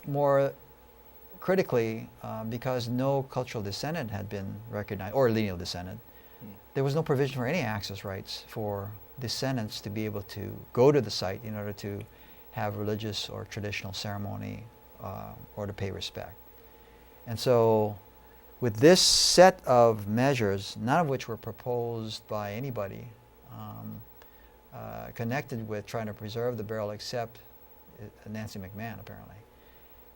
more critically, because no cultural descendant had been recognized, or lineal descendant, there was no provision for any access rights for descendants to be able to go to the site in order to have religious or traditional ceremony or to pay respect. And so with this set of measures, none of which were proposed by anybody connected with trying to preserve the burial except Nancy McMahon, apparently.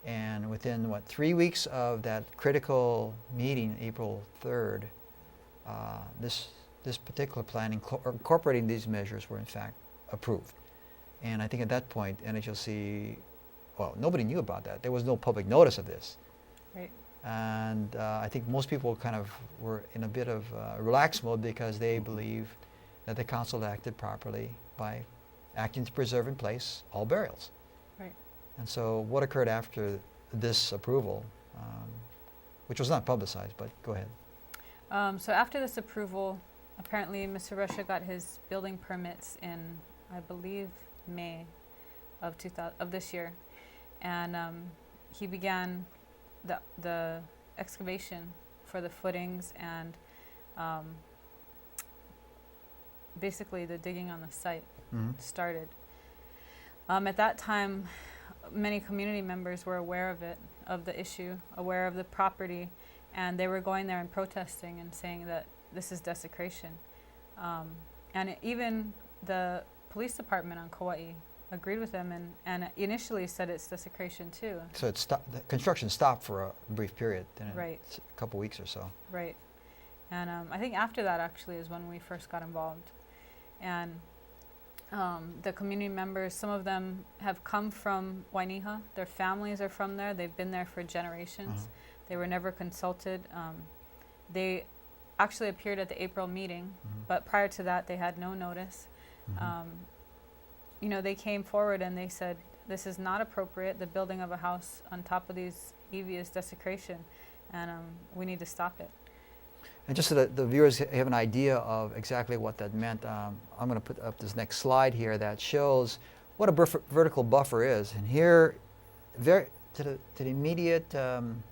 And within, 3 weeks of that critical meeting, April 3rd, this particular plan incorporating these measures were in fact approved. And I think at that point, NHLC, well, nobody knew about that. There was no public notice of this. Right. And I think most people kind of were in a bit of relaxed mode because they believed that the council acted properly by acting to preserve in place all burials. Right. And so what occurred after this approval, which was not publicized, but go ahead. So after this approval, apparently Mr. Russia got his building permits in, I believe, May of this year, and he began the excavation for the footings and basically the digging on the site started. At that time, many community members were aware of the issue, aware of the property, and they were going there and protesting and saying that this is desecration. And even the police department on Kauai agreed with them and initially said it's desecration too. So the construction stopped for a brief period, then Right. a couple weeks or so. Right. And I think after that actually is when we first got involved. And the community members, some of them have come from Naue-Nhcc. Their families are from there. They've been there for generations. They were never consulted. They actually appeared at the April meeting, but prior to that they had no notice. You know, they came forward and they said, this is not appropriate. The building of a house on top of these EV is desecration, and we need to stop it. And just so that the viewers have an idea of exactly what that meant, I'm going to put up this next slide here that shows what a vertical buffer is. And here, to the immediate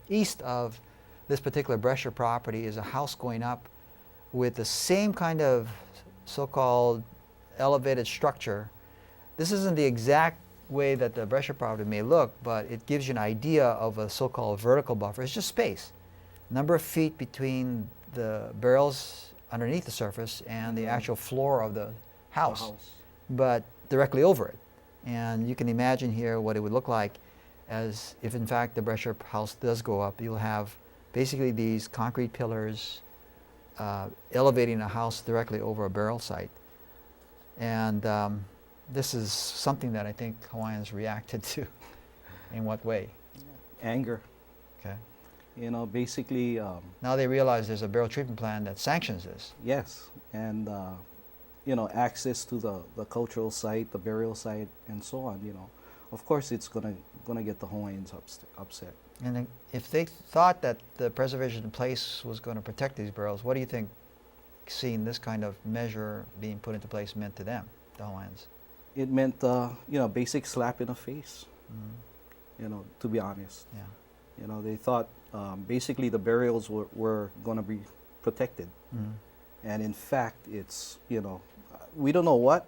east of this particular Brescher property is a house going up with the same kind of so-called elevated structure. This isn't the exact way that the Brescher property may look, but it gives you an idea of a so-called vertical buffer. It's just space, number of feet between the burials underneath the surface and the actual floor of the house, but directly over it. And you can imagine here what it would look like as if in fact the Brescher house does go up. You'll have basically these concrete pillars elevating a house directly over a burial site. And this is something that I think Hawaiians reacted to. In what way? Anger. Okay. You know, basically. Now they realize there's a burial treatment plan that sanctions this. Yes, and you know, access to the cultural site, the burial site, and so on. You know, of course, it's gonna get the Hawaiians upset. And then if they thought that the preservation in place was going to protect these burials, what do you think seeing this kind of measure being put into place meant to them, the Hawaiians? It meant, you know, basic slap in the face. You know, to be honest. Yeah. You know, they thought basically the burials were going to be protected, and in fact, it's, you know, we don't know what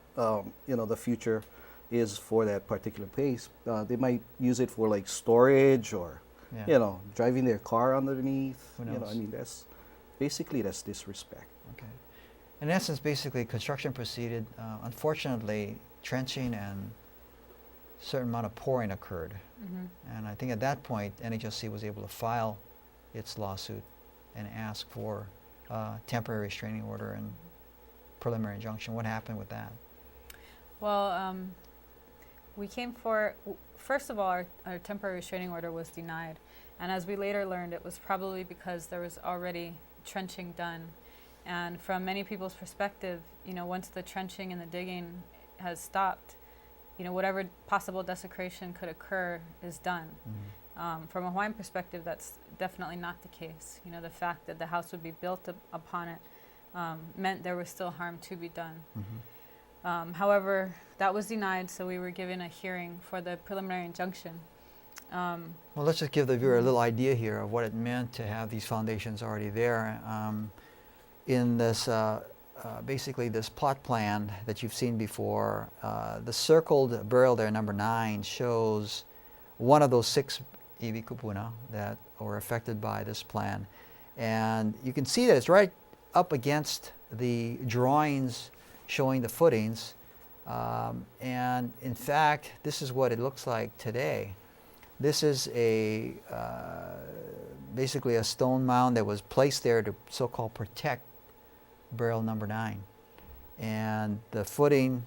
you know, the future is for that particular place. They might use it for like storage or, you know, driving their car underneath. Who knows? You know, I mean, that's disrespect. Okay. In essence, basically, construction proceeded. Unfortunately, trenching and a certain amount of pouring occurred. And I think at that point, NHLC was able to file its lawsuit and ask for temporary restraining order and preliminary injunction. What happened with that? Well, we came for, first of all, our temporary restraining order was denied. And as we later learned, it was probably because there was already trenching done. And from many people's perspective, you know, once the trenching and the digging has stopped, you know, whatever possible desecration could occur is done. From a Hawaiian perspective, that's definitely not the case. You know, the fact that the house would be built upon it meant there was still harm to be done. However, that was denied, so we were given a hearing for the preliminary injunction. Well, let's just give the viewer a little idea here of what it meant to have these foundations already there. In this, basically this plot plan that you've seen before, the circled burial there, number 9, shows one of those 6 iwi kupuna that were affected by this plan. And you can see that it's right up against the drawings showing the footings. And in fact, this is what it looks like today. This is a basically a stone mound that was placed there to so-called protect burial number 9. And the footing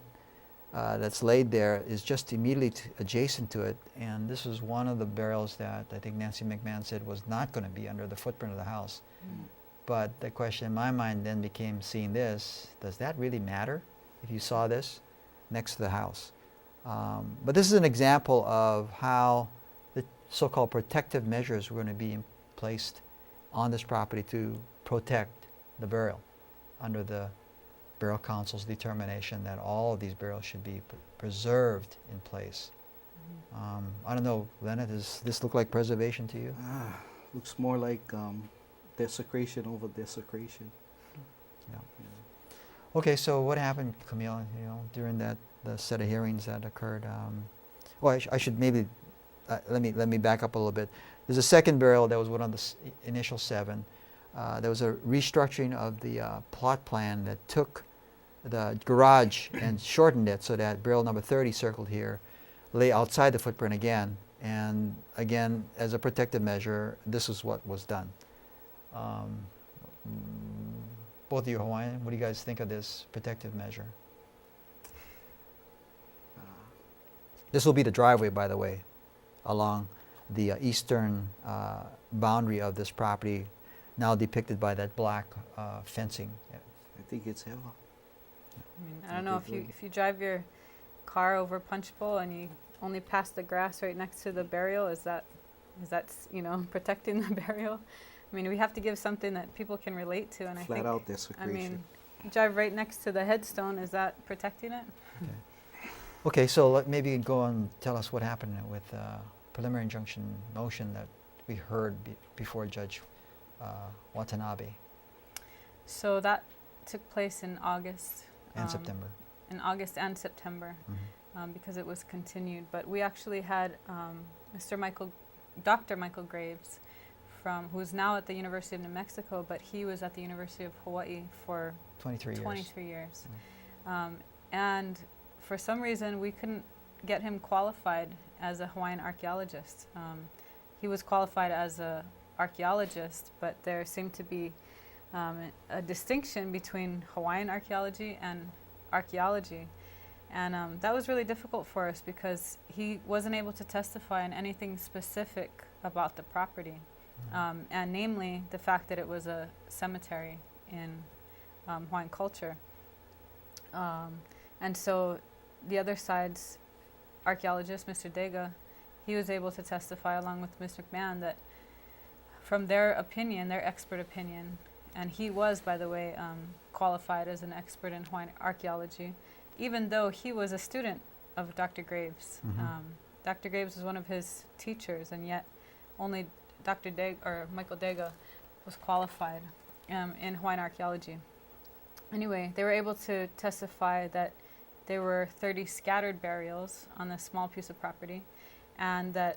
that's laid there is just immediately adjacent to it. And this is one of the burials that I think Nancy McMahon said was not going to be under the footprint of the house. But the question in my mind then became, seeing this, does that really matter if you saw this next to the house? But this is an example of how the so-called protective measures were going to be placed on this property to protect the burial under the Burial Council's determination that all of these burials should be preserved in place. I don't know, Leonard, does this look like preservation to you? Looks more like desecration over desecration. Yeah. Okay, so what happened, Camille, during the set of hearings that occurred? Well, I should maybe, let me back up a little bit. There's a second burial that was one of the initial 7. There was a restructuring of the plot plan that took the garage and shortened it so that burial number 30, circled here, lay outside the footprint again. And again, as a protective measure, this is what was done. Both of you Hawaiian, what do you guys think of this protective measure? This will be the driveway, by the way, along the eastern boundary of this property, now depicted by that black fencing. I think it's hell. I don't know, if you drive your car over Punch Bowl and you only pass the grass right next to the burial, is that protecting the burial? I mean, we have to give something that people can relate to, and Flat out desecration. I mean, you drive right next to the headstone, is that protecting it? Okay, so maybe go and tell us what happened with preliminary injunction motion that we heard before Judge Watanabe. So that took place in August. And September. In August and September, because it was continued. But we actually had Dr. Michael Graves, who is now at the University of New Mexico, but he was at the University of Hawaii for 23 years. And for some reason, we couldn't get him qualified as a Hawaiian archaeologist. He was qualified as an archaeologist, but there seemed to be a distinction between Hawaiian archaeology and archaeology. And that was really difficult for us because he wasn't able to testify on anything specific about the property, and namely the fact that it was a cemetery in Hawaiian culture. And so the other side's archaeologist, Mr. Dega, he was able to testify along with Ms. McMahon that from their opinion, their expert opinion, and he was, by the way, qualified as an expert in Hawaiian archaeology, even though he was a student of Dr. Graves. Dr. Graves was one of his teachers, and yet only Michael Dega was qualified in Hawaiian archaeology. Anyway, they were able to testify that there were 30 scattered burials on this small piece of property, and that